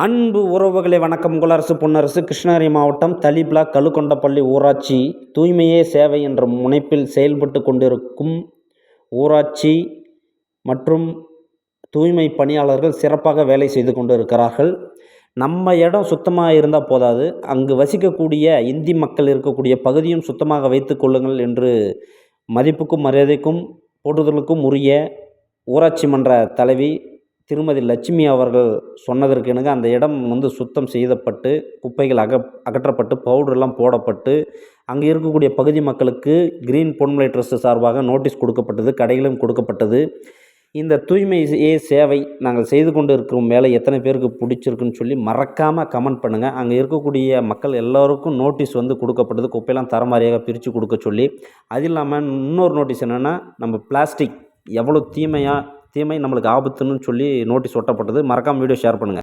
அன்பு உறவுகளை வணக்கம். உங்கள் அரசு பொன்னரசு கிருஷ்ணகிரி மாவட்டம் தளி பிளாக் கழுகொண்டப்பள்ளி ஊராட்சி தூய்மையே சேவை என்ற முனைப்பில் செயல்பட்டு கொண்டிருக்கும் ஊராட்சி மற்றும் தூய்மை பணியாளர்கள் சிறப்பாக வேலை செய்து கொண்டு இருக்கிறார்கள். நம்ம இடம் சுத்தமாக இருந்தால் போதாது, அங்கு வசிக்கக்கூடிய இந்தி மக்கள் இருக்கக்கூடிய பகுதியும் சுத்தமாக வைத்து கொள்ளுங்கள் என்று மதிப்புக்கும் மரியாதைக்கும் போற்றுதலுக்கும் உரிய ஊராட்சி மன்ற தலைவி திருமதி லட்சுமி அவர்கள் சொன்னதற்கு இணங்க அந்த இடம் சுத்தம் செய்யப்பட்டு குப்பைகள் அகற்றப்பட்டு பவுடர்லாம் போடப்பட்டு அங்கே இருக்கக்கூடிய பகுதி மக்களுக்கு கிரீன் பொன்மலை ட்ரஸ்ட் சார்பாக நோட்டீஸ் கொடுக்கப்பட்டது, கடைகளும் கொடுக்கப்பட்டது. இந்த தூய்மையே சேவை நாங்கள் செய்து கொண்டு இருக்கிறோம் வேலை எத்தனை பேருக்கு பிடிச்சிருக்குன்னு சொல்லி மறக்காமல் கமெண்ட் பண்ணுங்கள். அங்கே இருக்கக்கூடிய மக்கள் எல்லோருக்கும் நோட்டீஸ் கொடுக்கப்பட்டது, குப்பையெல்லாம் தரமாரியாக பிரித்து கொடுக்க சொல்லி. அது இல்லாமல் இன்னொரு நோட்டீஸ் என்னென்னா, நம்ம பிளாஸ்டிக் எவ்வளோ தீமை நம்மளுக்கு ஆபத்துன்னு சொல்லி நோட்டீஸ் ஒட்டப்பட்டது. மறக்காமல் வீடியோ ஷேர் பண்ணுங்கள்.